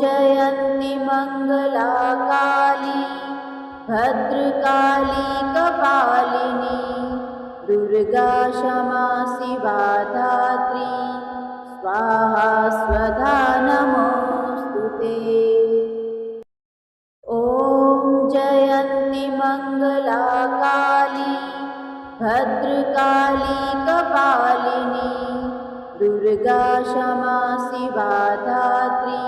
जयन्ति मङ्गला काली भद्रकाली कपालिनी दुर्गा क्षमा शिवा धात्री स्वाहा स्वधा नमोऽस्तुते। ॐ जयन्ति मङ्गला काली भद्रकाली कपालिनी दुर्गा क्षमा शिवा धात्री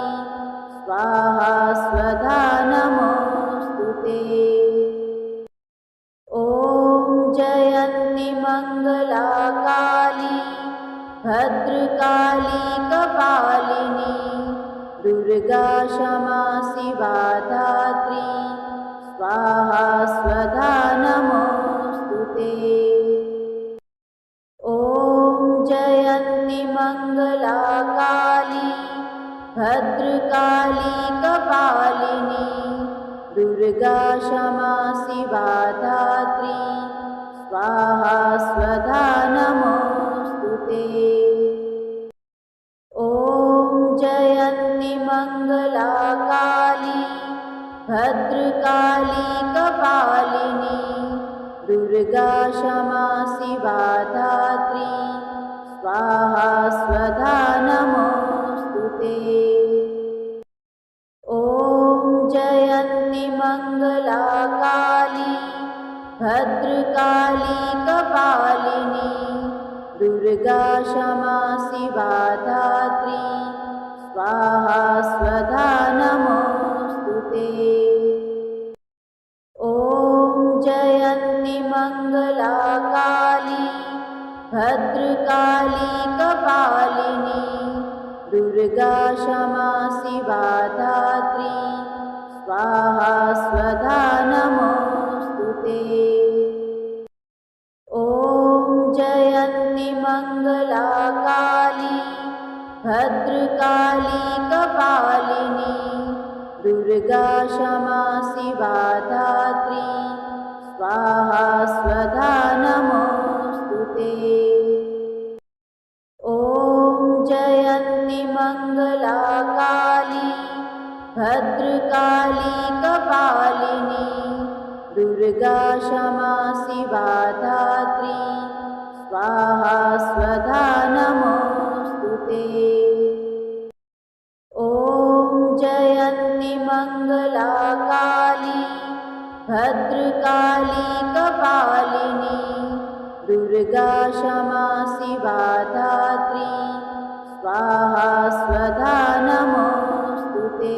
स्वाहा स्वधा नमोऽस्तुते। ॐ जयन्ति मङ्गला काली भद्रकाली कपालिनी दुर्गा क्षमा शिवा धात्री स्वाहा स्वधा नमोऽस्तुते। ॐ जयन्ति मङ्गला काली भद्रकाली कपालिनी दुर्गा क्षमा शिवा धात्री स्वाहा स्वधा नमोऽस्तुते। ॐ जयन्ति मङ्गला काली भद्रकाली कपालिनी दुर्गा क्षमा शिवा धात्री स्वाहा स्वधा नमोऽस्तुते। ॐ जयन्ति मङ्गला काली भद्रकाली कपालिनी दुर्गा क्षमा शिवा धात्री स्वाहा स्वधा नमोऽस्तुते। ॐ जयन्ति मङ्गला काली भद्रकाली कपालिनी दुर्गा क्षमा शिवा धात्री स्वाहा स्वधा नमोऽस्तुते। ॐ जयन्ति मङ्गला काली भद्रकाली कपालिनी दुर्गा क्षमा शिवा धात्री स्वाहा स्वधा नमोऽस्तुते। ॐ जयन्ति मङ्गला काली भद्रकाली कपालिनी दुर्गा क्षमा शिवा धात्री स्वाहा स्वधा नमोऽस्तुते। ॐ जयन्ति मङ्गला काली भद्रकाली कपालिनी दुर्गा क्षमा शिवा धात्री स्वाहा स्वधा नमोऽस्तुते।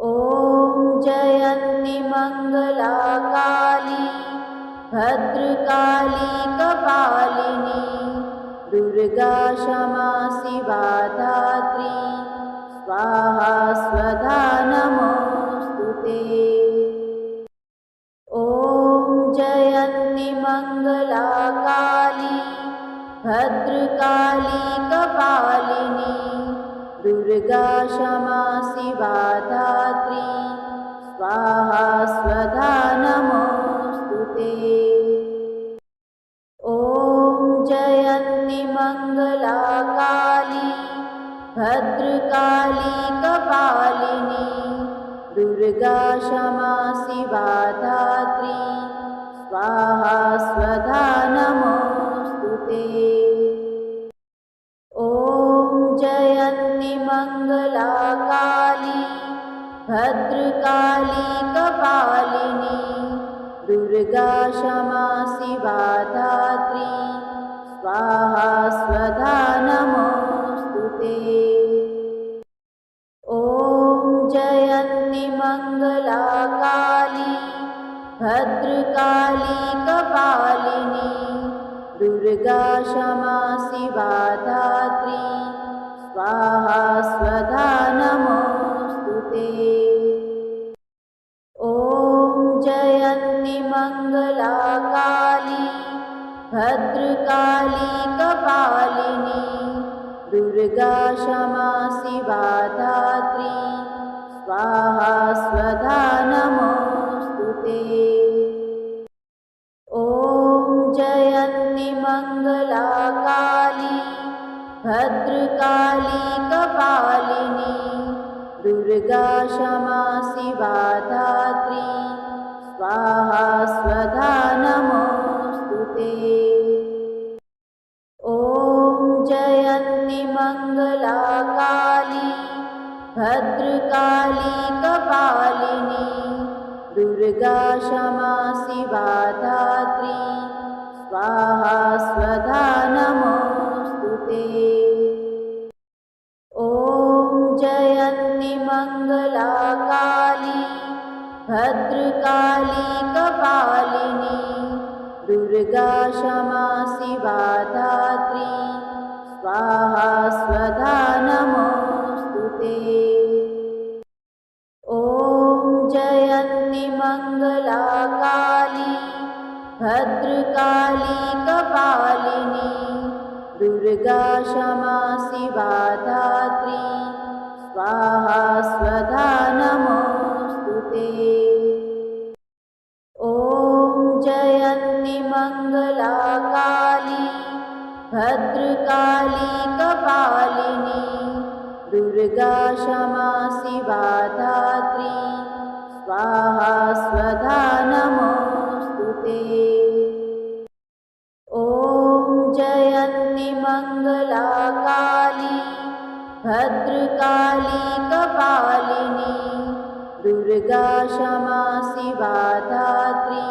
ॐ जयन्ति मङ्गला काली भद्रकाली कपालिनी दुर्गा क्षमा शिवा धात्री स्वाहा स्वधा नमोऽस्तुते। ॐ जयन्ति मङ्गला काली भद्रकाली कपालिनी दुर्गा क्षमा शिवा धात्री स्वाहा स्वधा नमोऽस्तुते। ॐ जयन्ति मङ्गला काली भद्रकाली कपालिनी दुर्गा क्षमा शिवा धात्री स्वाहा स्वधा नमोऽस्तुते। ॐ जयन्ति मङ्गला काली भद्रकाली कपालिनी दुर्गा क्षमा शिवा धात्री स्वाहा स्वधा नमोऽस्तुते। ॐ जयन्ति मङ्गला काली भद्रकाली कपालिनी दुर्गा क्षमा शिवा धात्री स्वाहा स्वधा नमोऽस्तुते। ॐ जयन्ति मङ्गला काली भद्रकाली कपालिनी दुर्गा क्षमा शिवा धात्री स्वाहा स्वधा नमोऽस्तुते। ॐ जयन्ति मङ्गला काली भद्रकाली कपालिनी दुर्गा क्षमा शिवा धात्री स्वाहा स्वधा नमोऽस्तु ते। ॐ जयन्ति मङ्गला काली भद्रकाली कपालिनी दुर्गा क्षमा शिवा धात्री स्वाहा स्वधा नमोऽस्तु ते। ॐ जयन्ति मङ्गला काली भद्रकाली कपालिनी दुर्गा क्षमा शिवा धात्री स्वाहा स्वधा नमोऽस्तु ते। ॐ जयन्ति मङ्गला काली भद्रकाली कपालिनी दुर्गा क्षमा शिवा धात्री स्वाहा स्वधा नमोऽस्तु ते। ॐ जयन्ति मङ्गला काली भद्रकाली कपालिनी दुर्गा क्षमा शिवा धात्री स्वाहा स्वधा नमोऽस्तु ते। ॐ जयन्ति मङ्गला काली भद्रकाली कपालिनी दुर्गा क्षमा शिवा धात्री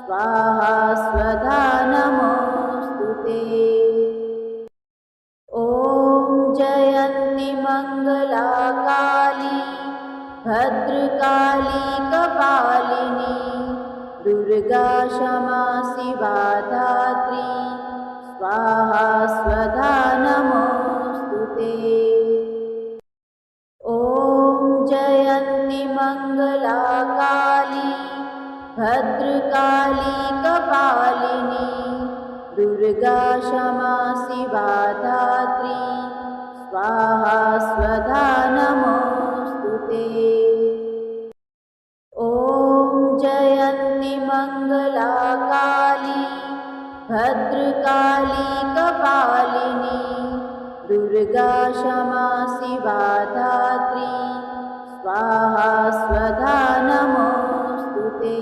स्वाहा स्वधा नमोऽस्तु ते। ॐ जयन्ति मङ्गला काली भद्रकाली कपालिनी दुर्गा क्षमा शिवा धात्री स्वाहा स्वधा नमोऽस्तु ते। ॐ जयन्ति मङ्गला काली भद्रकाली कपालिनी दुर्गा क्षमा शिवा धात्री स्वाहा स्वधा नमोऽस्तु ते। ॐ जयन्ति मङ्गला काली भद्रकाली कपालिनी दुर्गा क्षमा शिवा धात्री स्वाहा स्वधा नमोऽस्तु ते।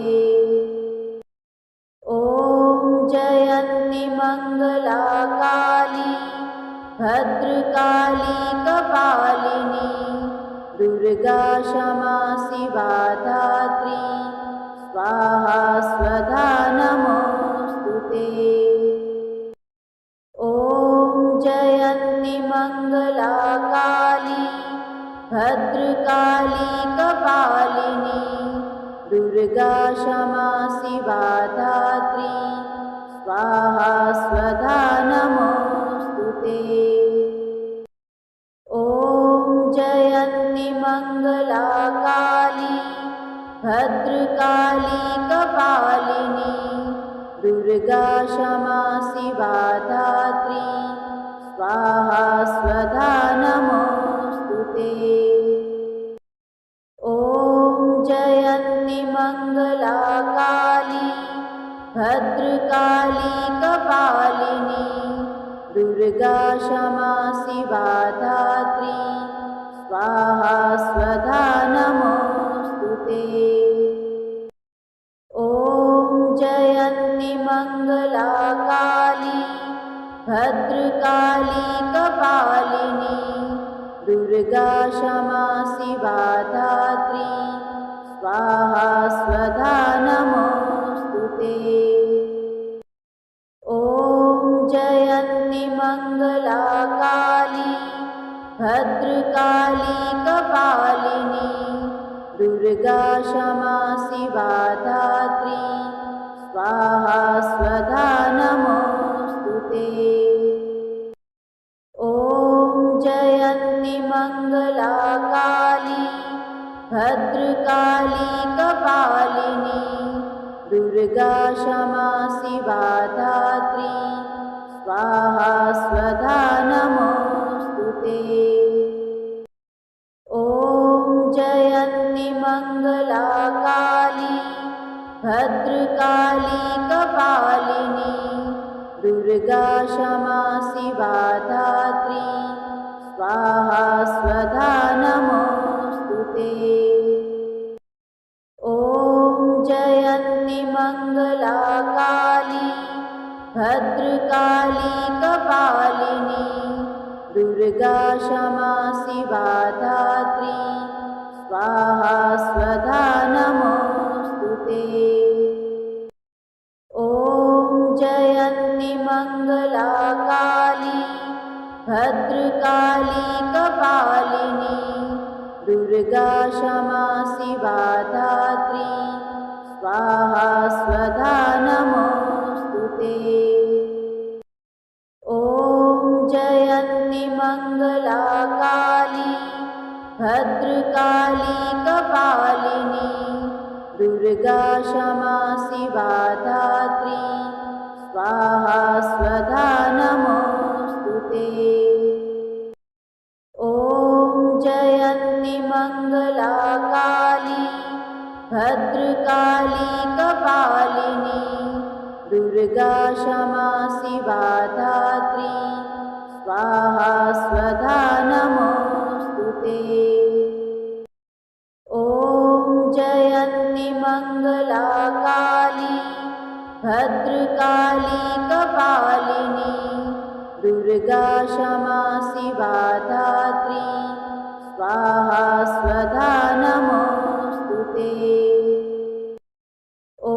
ॐ जयन्ति मङ्गला काली भद्रकाली कपालिनी दुर्गा क्षमा शिवा धात्री स्वाहा स्वधा नमोऽस्तु ते। ॐ जयन्ति मङ्गला काली भद्रकाली कपालिनी दुर्गा क्षमा शिवा धात्री स्वाहा स्वधा नमोऽस्तु ते। ॐ जयन्ति मङ्गला काली भद्रकाली कपालिनी दुर्गा क्षमा शिवा धात्री स्वाहा स्वधा नमोऽस्तु ते। ॐ जयन्ति मङ्गला काली भद्रकाली कपालिनी दुर्गा क्षमा शिवा धात्री स्वाहा स्वधा नमोऽस्तु ते। ॐ जयन्ति मङ्गला काली भद्रकाली कपालिनी दुर्गा क्षमा शिवा धात्री स्वाहा स्वधा नमोऽस्तु ते। ॐ जयन्ति मङ्गला काली भद्रकाली कपालिनी दुर्गा क्षमा शिवा धात्री स्वाहा स्वधा नमोऽस्तु ते। ॐ जयन्ति मङ्गला काली भद्रकाली कपालिनी दुर्गा क्षमा शिवा धात्री स्वाहा स्वधा नमोऽस्तु ते। ॐ जयन्ति मङ्गला काली भद्रकाली कपालिनी दुर्गा क्षमा शिवा धात्री स्वाहा स्वधा नमोऽस्तु ते। ॐ जयन्ति मङ्गला काली भद्रकाली कपालिनी दुर्गा क्षमा शिवा धात्री स्वाहा स्वधा नमोऽस्तु ते। ॐ जयन्ति मङ्गला काली भद्रकाली कपालिनी दुर्गा क्षमा शिवा धात्री स्वाहा स्वधा नमोऽस्तु ते। ॐ जयन्ति मङ्गला काली भद्रकाली कपालिनी दुर्गा क्षमा शिवा धात्री स्वाहा स्वधा नमोऽस्तु ते। ॐ जयन्ति मङ्गला काली भद्रकाली कपालिनी दुर्गा क्षमा शिवा धात्री स्वाहा स्वधा नमोऽस्तु ते। ॐ जयन्ति मङ्गला काली भद्रकाली कपालिनी दुर्गा क्षमा शिवा धात्री स्वाहा स्वधा नमोऽस्तु ते। ॐ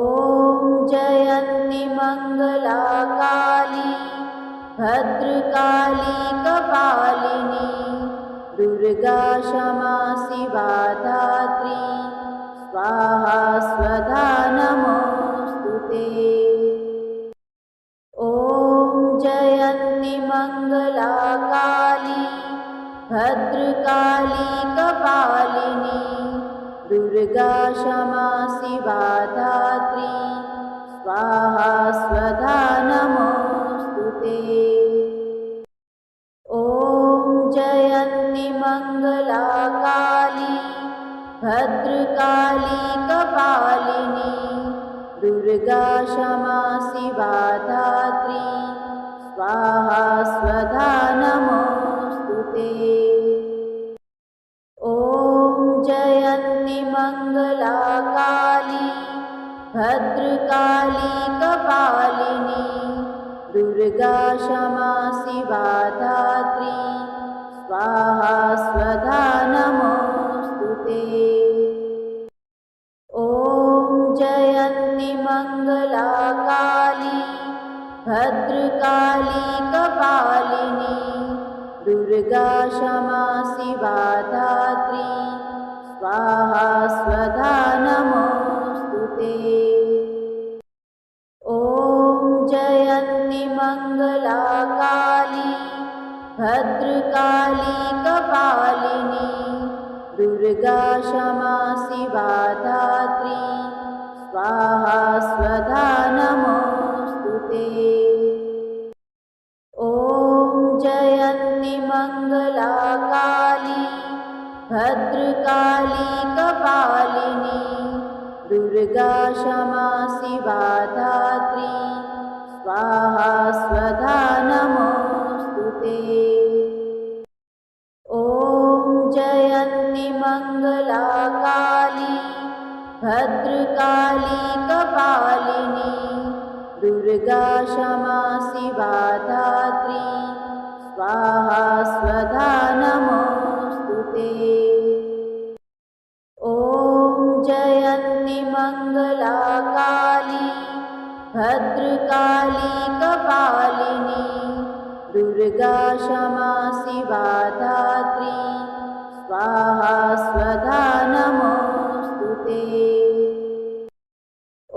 जयन्ति मङ्गला काली भद्रकाली कपालिनी दुर्गा क्षमा शिवा धात्री स्वाहा स्वधा नमोऽस्तु ते। ॐ जयन्ति मङ्गला काली भद्रकाली कपालिनी दुर्गा क्षमा शिवा धात्री स्वाहा स्वधा नमोऽस्तु ते। ॐ जयन्ति मङ्गला काली भद्रकाली कपालिनी दुर्गा क्षमा शिवा धात्री स्वाहा स्वधा नमोऽस्तु ते। ॐ जयन्ति मङ्गला काली भद्रकाली कपालिनी दुर्गा क्षमा शिवा धात्री स्वाहा स्वधा नमोऽस्तु ते। ॐ जयन्ति मङ्गला काली भद्रकाली कपालिनी दुर्गा क्षमा शिवा धात्री स्वाहा स्वधा नमोऽस्तु ते। ॐ जयन्ति मङ्गला काली भद्रकाली कपालिनी दुर्गा क्षमा शिवा धात्री स्वाहा स्वधा नमोऽस्तु ते। ॐ जयन्ति मङ्गला काली भद्रकाली कपालिनी दुर्गा क्षमा शिवा धात्री स्वाहा स्वधा नमोऽस्तु ते। ॐ जयन्ति मङ्गला काली भद्रकाली कपालिनी दुर्गा क्षमा शिवा धात्री स्वाहा स्वधा नमोऽस्तु ते। ॐ जयन्ति मङ्गला काली भद्रकाली कपालिनी दुर्गा क्षमा शिवा धात्री स्वाहा स्वधा नमोऽस्तु ते।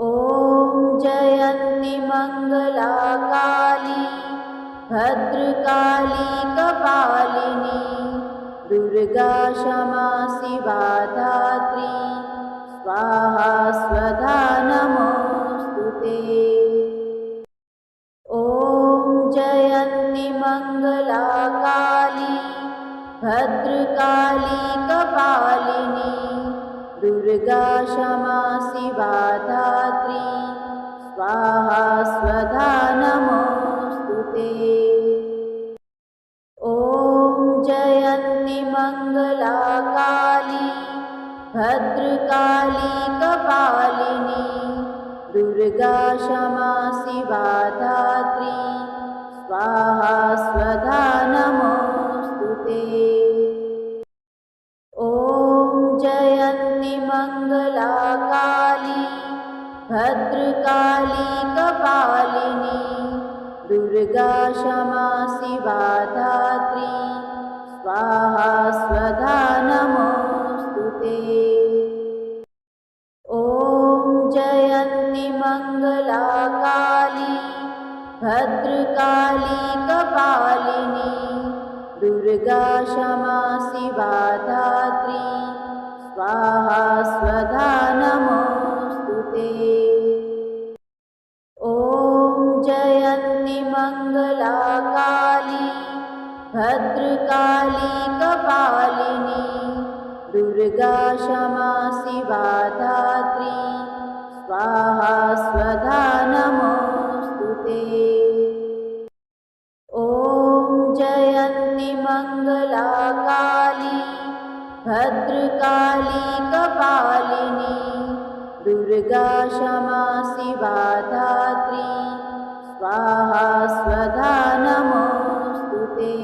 ॐ जयन्ति मङ्गला काली भद्रकाली कपालिनी दुर्गा क्षमा शिवा धात्री स्वाहा स्वधा नमोऽस्तु ते। ॐ जयन्ति मङ्गला काली भद्रकाली कपालिनी दुर्गा क्षमा शिवा धात्री स्वाहा स्वधा नमोऽस्तु ते। ॐ जयन्ति मङ्गला काली भद्रकाली कपालिनी दुर्गा क्षमा शिवा धात्री स्वाहा स्वधा नमोस्तुते। ॐ जयन्ती मङ्गला काली भद्रकाली कपालिनी दुर्गा क्षमा शिवा धात्री स्वाहा स्वधा नमोस्तुते। ॐ जयन्ती मङ्गला काली भद्रकाली कपालिनी दुर्गा क्षमा शिवा धात्री स्वाहा स्वधा नमोस्तुते। ॐ जयन्ती मङ्गला काली भद्रकाली कपालिनी दुर्गा क्षमा शिवा धात्री स्वाहा स्वधा नमोस्तुते। ॐ जयन्ती मङ्गला काली भद्रकाली कपालिनी दुर्गा क्षमा शिवा धात्री स्वाहा स्वधा नमोस्तुते।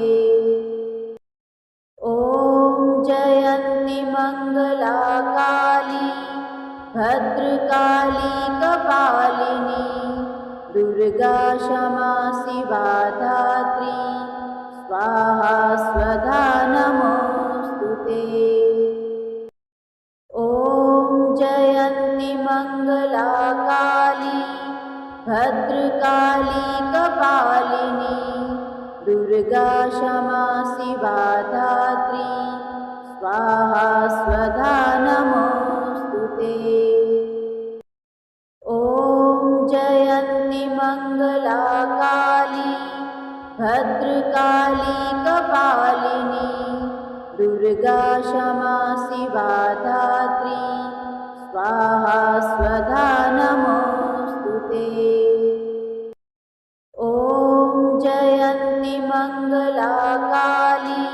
ॐ जयन्ती मङ्गला काली भद्रकाली कपालिनी दुर्गा क्षमा शिवा धात्री स्वाहा स्वधा नमोस्तुते। ॐ जयन्ती मङ्गला काली भद्रकाली कपालिनी दुर्गा क्षमा शिवा धात्री स्वाहा स्वधा नमोस्तुते। ॐ जयन्ती मङ्गला काली भद्रकाली कपालिनी दुर्गा क्षमा शिवा धात्री स्वाहा स्वधा नमोस्तुते। ॐ जयन्ती मङ्गला काली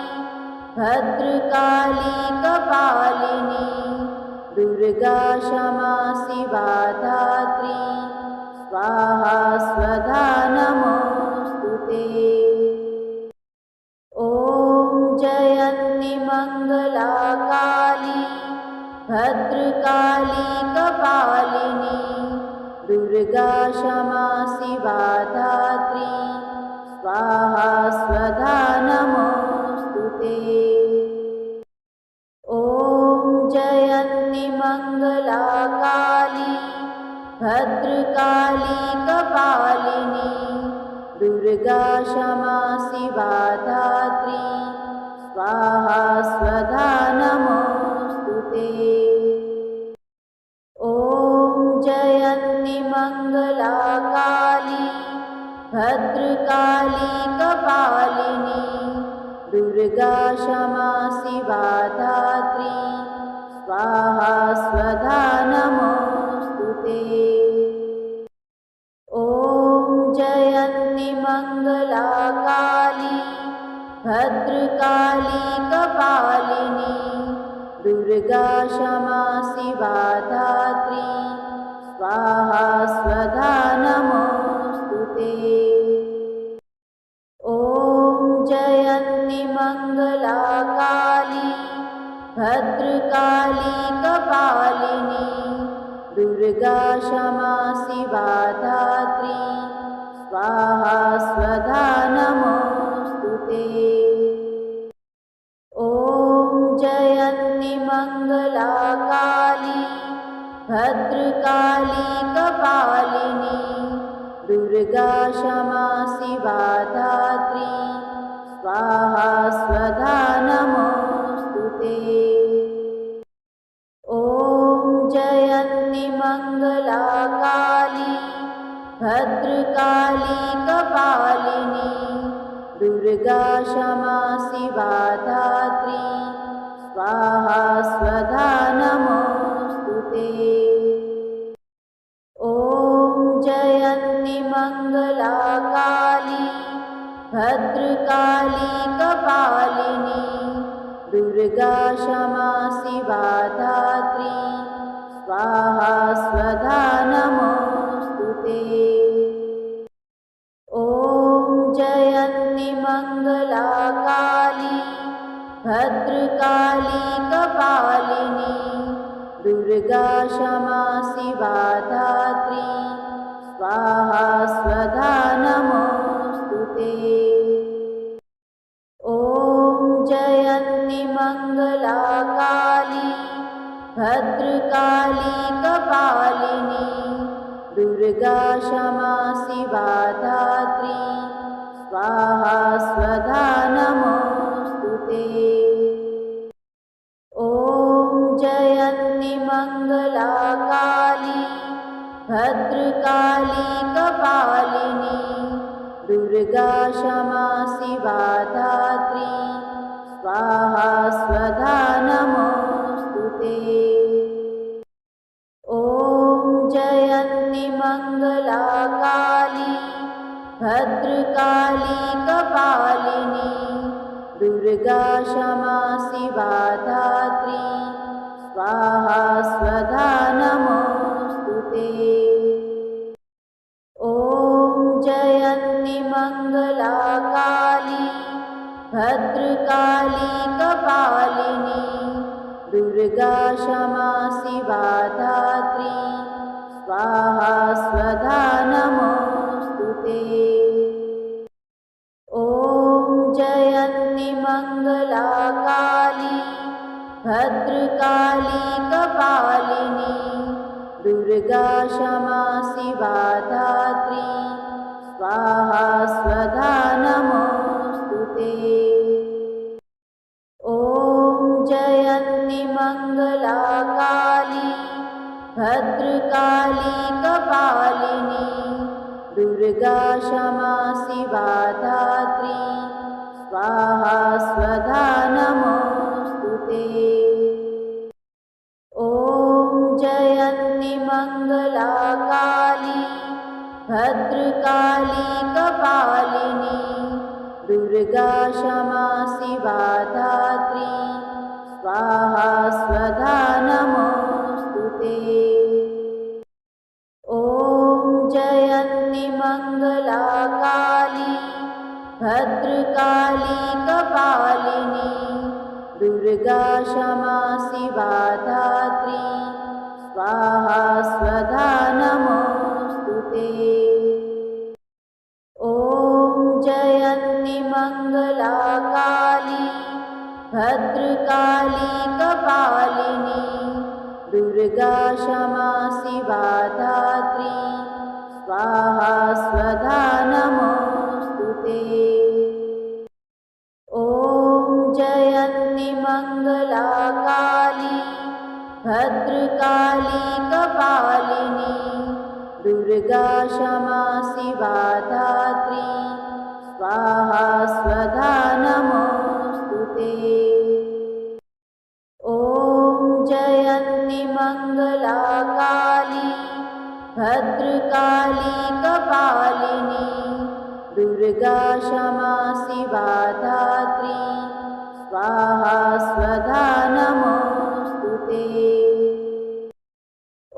भद्रकाली कपालिनी दुर्गा क्षमा शिवा धात्री स्वाहा स्वधा नमोस्तुते। ॐ जयन्ती मङ्गला काली भद्रकाली कपालिनी दुर्गा क्षमा शिवा धात्री स्वाहा स्वधा नमोस्तुते। ॐ जयन्ती मङ्गला काली भद्रकाली कपालिनी दुर्गा क्षमा शिवा धात्री स्वाहा स्वधा नमोस्तुते। ॐ जयन्ती मङ्गला काली भद्रकाली कपालिनी दुर्गा क्षमा शिवा धात्री स्वाहा स्वधा नमोस्तुते। ॐ जयन्ती मङ्गला काली भद्रकाली कपालिनी दुर्गा क्षमा शिवा धात्री स्वाहा स्वधा नमोस्तुते। ॐ जयन्ती मङ्गला काली भद्रकाली कपालिनी दुर्गा क्षमा शिवा धात्री स्वाहा स्वधा नमोस्तुते। ॐ जयन्ती मङ्गला काली भद्रकाली कपालिनी दुर्गा क्षमा शिवा धात्री स्वाहा स्वधा नमोस्तुते। ॐ जयन्ती मङ्गला काली भद्रकाली कपालिनी दुर्गा क्षमा शिवा धात्री स्वाहा स्वधा नमोस्तुते। ॐ जयन्ती मङ्गला काली भद्रकाली कपालिनी दुर्गा क्षमा शिवा धात्री स्वाहा स्वधा नमोऽस्तु ते। ॐ जयन्ति मङ्गला काली भद्रकाली कपालिनी दुर्गा क्षमा शिवा धात्री स्वाहा स्वधा नमोऽस्तु ते। ॐ जयन्ति मङ्गला काली भद्रकाली कपालिनी दुर्गा क्षमा शिवा धात्री स्वाहा स्वधा नमोऽस्तु ते। ॐ जयन्ति मङ्गला काली भद्रकाली कपालिनी दुर्गा क्षमा शिवा धात्री स्वाहा स्वधा नमोऽस्तु ते। ॐ जयन्ति मङ्गला काली भद्रकाली कपालिनी दुर्गा क्षमा शिवा धात्री स्वाहा स्वधा नमोऽस्तु ते। ॐ जयन्ति मङ्गला काली भद्रकाली कपालिनी दुर्गा क्षमा शिवा धात्री स्वाहा स्वधा नमोऽस्तु ते। ॐ जयन्ति मङ्गला काली भद्रकाली कपालिनी दुर्गा क्षमा शिवा धात्री स्वाहा स्वधा नमोऽस्तु ते। ॐ जयन्ति मङ्गला काली भद्रकाली कपालिनी दुर्गा क्षमा शिवा धात्री स्वाहा स्वधा नमोऽस्तु ते। ॐ जयन्ति मङ्गला काली भद्रकाली कपालिनी दुर्गा क्षमा शिवा धात्री स्वाहा स्वधा नमोऽस्तु ते। ॐ जयन्ति मङ्गला काली भद्रकाली कपालिनी दुर्गा क्षमा शिवा धात्री स्वाहा स्वधा नमोऽस्तु ते। ॐ जयन्ति मङ्गला काली भद्रकाली कपालिनी दुर्गा क्षमा शिवा धात्री स्वाहा स्वधा नमोऽस्तु ते। ॐ जयन्ति मङ्गला काली भद्रकाली कपालिनी दुर्गा क्षमा शिवा धात्री स्वाहा स्वधा नमोऽस्तु ते। ॐ जयन्ति मङ्गला काली भद्रकाली कपालिनी दुर्गा क्षमा शिवा धात्री स्वाहा स्वधा नमोऽस्तु ते।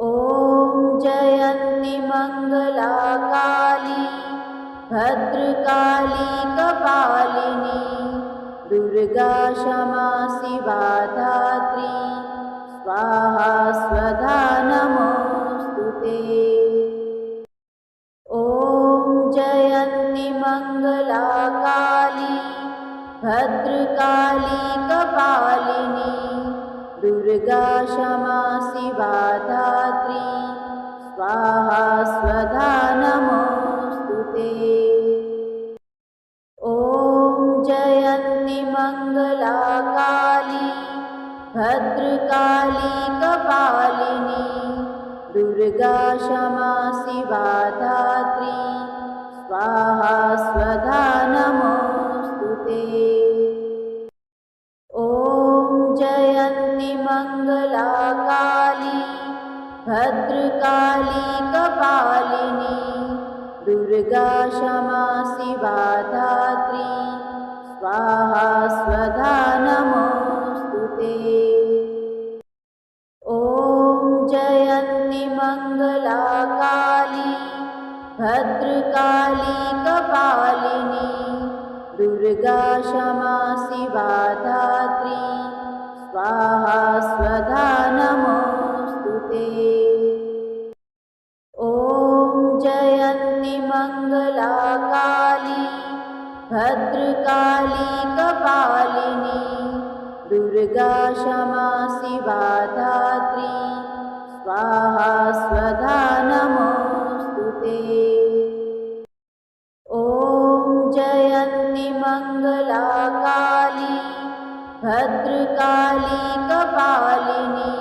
ॐ जयन्ति मङ्गला काली भद्रकाली कपालिनी दुर्गा क्षमा शिवा धात्री स्वाहा स्वधा नमोऽस्तु ते। ॐ जयन्ति मङ्गला काली भद्रकाली कपालिनी दुर्गा क्षमा शिवा धात्री स्वाहा स्वधा नमोऽस्तु ते। ॐ जयन्ति मङ्गला काली भद्रकाली कपालिनी दुर्गा क्षमा शिवा धात्री स्वाहा स्वधा नमोऽस्तु ते। ॐ जयन्ति मङ्गला काली भद्रकाली कपालिनी दुर्गा क्षमा शिवा धात्री स्वाहा स्वधा नमोऽस्तु दुर्गा क्षमा शिवा धात्री स्वाहा स्वधा नमोस्तुते। ॐ जयन्ति मङ्गला काली भद्रकाली कपालिनी दुर्गा क्षमा शिवा धात्री स्वाहा स्वधा नमोस्तुते। ॐ जयन्ति मङ्गला काली भद्रकाली कपालिनी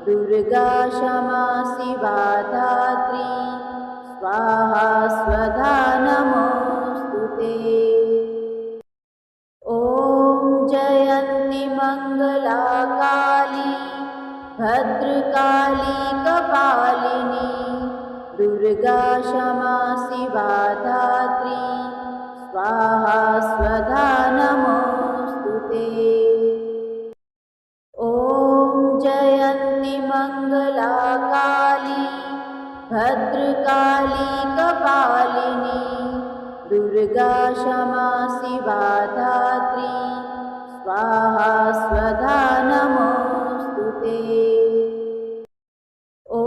दुर्गा क्षमा शिवा धात्री स्वाहा स्वधा नमोस्तुते। ॐ जयन्ति मङ्गला काली भद्रकाली कपालिनी दुर्गा क्षमा शिवा धात्री स्वाहा स्वधा नमोस्तुते। ॐ जयन्ति मङ्गला काली भद्रकाली कपालिनी दुर्गा क्षमा शिवा धात्री स्वाहा स्वधा नमोस्तुते। ॐ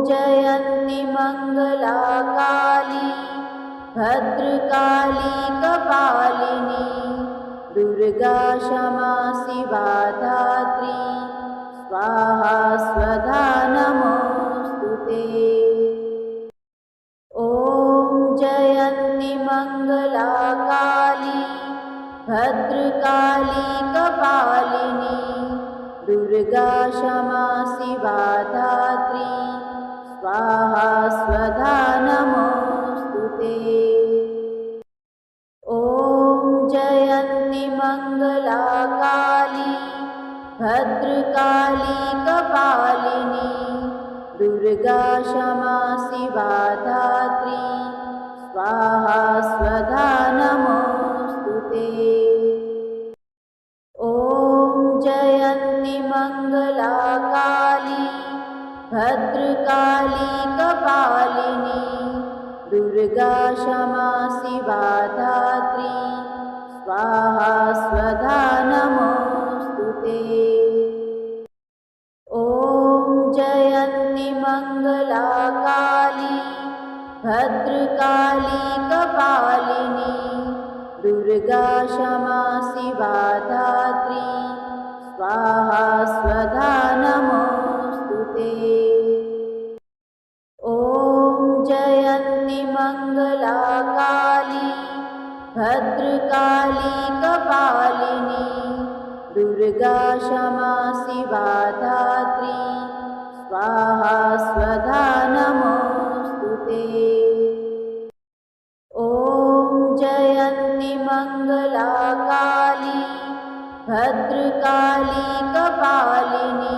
जयन्ति मङ्गला काली भद्रकाली कपालिनी दुर्गा क्षमा शिवा धात्री स्वाहा स्वधा नमोस्तुते। ॐ जयन्ति मङ्गला काली भद्रकाली कपालिनी दुर्गा क्षमा शिवा धात्री स्वाहा स्वधा नमोस्तुते। ॐ जयन्ति मङ्गला काली भद्रकाली कपालिनी दुर्गा क्षमा शिवा धात्री स्वाहा स्वधा नमोस्तुते। ॐ जयन्ति मङ्गला काली भद्रकाली कपालिनी दुर्गा क्षमा शिवा धात्री स्वाहा स्वधा नमोस्तुते। ॐ जयन्ति मङ्गला काली भद्रकाली कपालिनी दुर्गा क्षमा शिवा धात्री स्वाहा स्वधा नमोस्तुते। ॐ जयन्ति मङ्गला काली भद्रकाली कपालिनी दुर्गा क्षमा शिवा धात्री स्वाहा स्वधा नमोस्तुते। ॐ जयन्ति मङ्गला काली भद्रकाली कपालिनी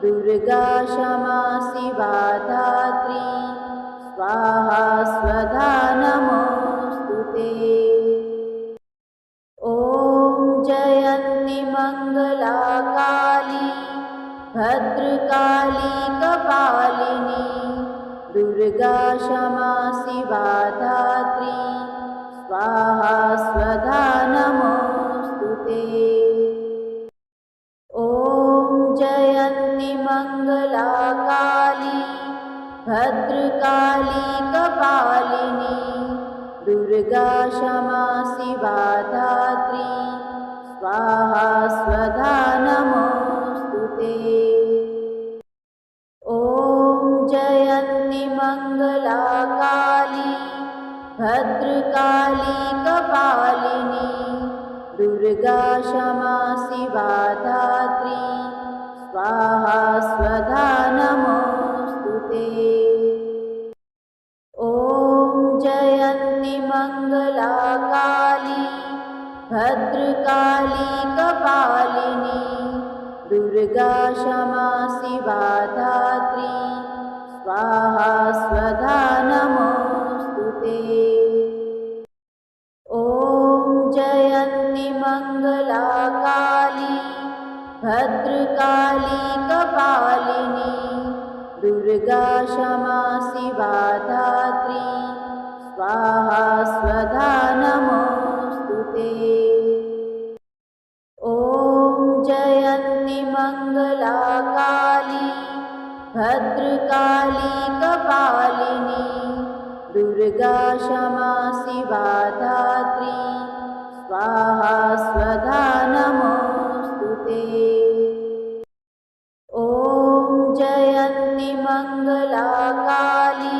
दुर्गा क्षमा शिवा धात्री स्वाहा स्वधा नमोस्तुते। ॐ जयन्ति मङ्गला काली भद्रकाली कपालिनी दुर्गा क्षमा शिवा धात्री स्वाहा स्वधा नमोस्तुते। ॐ जयन्ति मङ्गला काली भद्रकाली कपालिनी दुर्गा क्षमा शिवा धात्री स्वाहा स्वधा नमोस्तुते। ॐ जयन्ति मङ्गला काली भद्रकाली कपालिनी दुर्गा क्षमा शिवा धात्री स्वाहा स्वधा नमोस्तुते। ॐ जयन्ति मङ्गला काली भद्रकाली कपालिनी दुर्गा क्षमा शिवा धात्री स्वाहा स्वधा नमोस्तुते। ॐ जयन्ति मङ्गला काली भद्रकाली कपालिनी दुर्गा क्षमा शिवा धात्री स्वाहा स्वधा नमोस्तुते। ते। ॐ जयन्ति मङ्गला काली भद्रकाली कपालिनी दुर्गा क्षमा शिवा धात्री स्वाहा स्वधा नमोऽस्तु ते। ॐ जयन्ति मङ्गला काली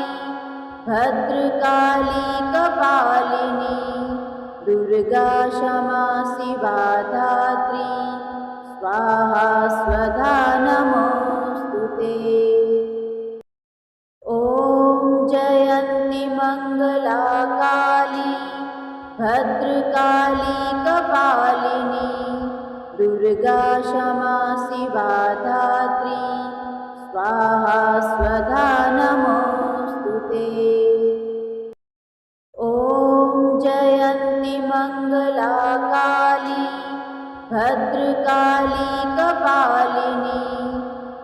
भद्रकाली कपालिनी दुर्गा क्षमा शिवा धात्री स्वाहा स्वधा नमोऽस्तु ते। ॐ जयन्ति मङ्गला काली भद्रकाली कपालिनी दुर्गा क्षमा शिवा धात्री स्वाहा स्वधा नमोऽस्तु ते। ॐ जयन्ति मङ्गला काली भद्रकाली कपालिनी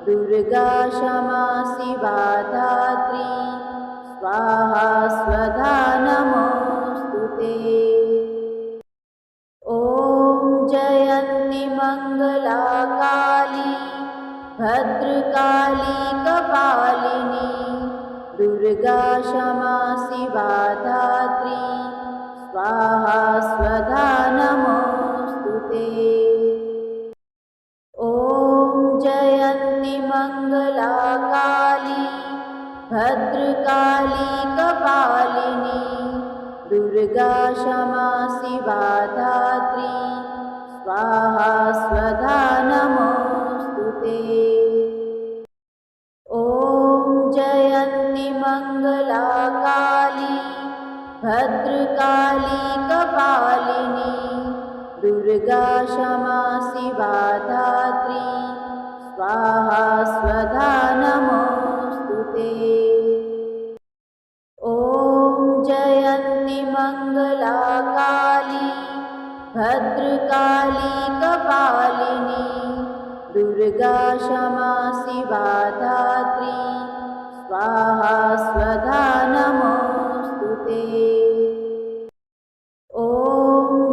दुर्गा क्षमा शिवा धात्री स्वाहा स्वधा नमोऽस्तु ते। ॐ जयन्ति मङ्गला काली भद्रकाली कपालिनी दुर्गा क्षमा शिवा धात्री स्वाहा स्वधा नमोऽस्तु ते। ॐ जयन्ति मङ्गला काली भद्रकाली कपालिनी दुर्गा क्षमा शिवा धात्री स्वाहा स्वधा नमोऽस्तु ते। ॐ जयन्ति मङ्गला काली भद्रकाली कपालिनी दुर्गा क्षमा शिवा धात्री स्वाहा स्वधा नमोऽस्तु ते। ॐ जयन्ति मङ्गला काली भद्रकाली कपालिनी दुर्गा क्षमा शिवा धात्री स्वाहा स्वधा नमोऽस्तु ते। ॐ जयन्ति मङ्गला काली भद्रकाली कपालिनी दुर्गा क्षमा शिवा धात्री स्वाहा स्वधा नमोऽस्तु ते। ॐ जयन्ति मङ्गला काली भद्रकाली कपालिनी दुर्गा क्षमा शिवा धात्री स्वाहा स्वधा नमोऽस्तु ते। ॐ जयन्ति मङ्गला काली भद्रकाली कपालिनी दुर्गा क्षमा शिवा धात्री स्वाहा स्वधा नमोऽस्तु ते। ॐ जयन्ति मङ्गला काली भद्रकाली कपालिनी दुर्गा क्षमा शिवा धात्री स्वाहा स्वधा नमोऽस्तु ते। ॐ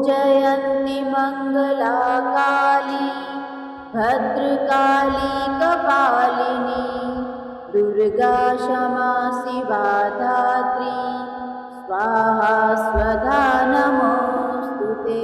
जयन्ति मङ्गला काली भद्रकाली कपालिनी दुर्गा क्षमा शिवा धात्री स्वाहा स्वधा नमोऽस्तु ते।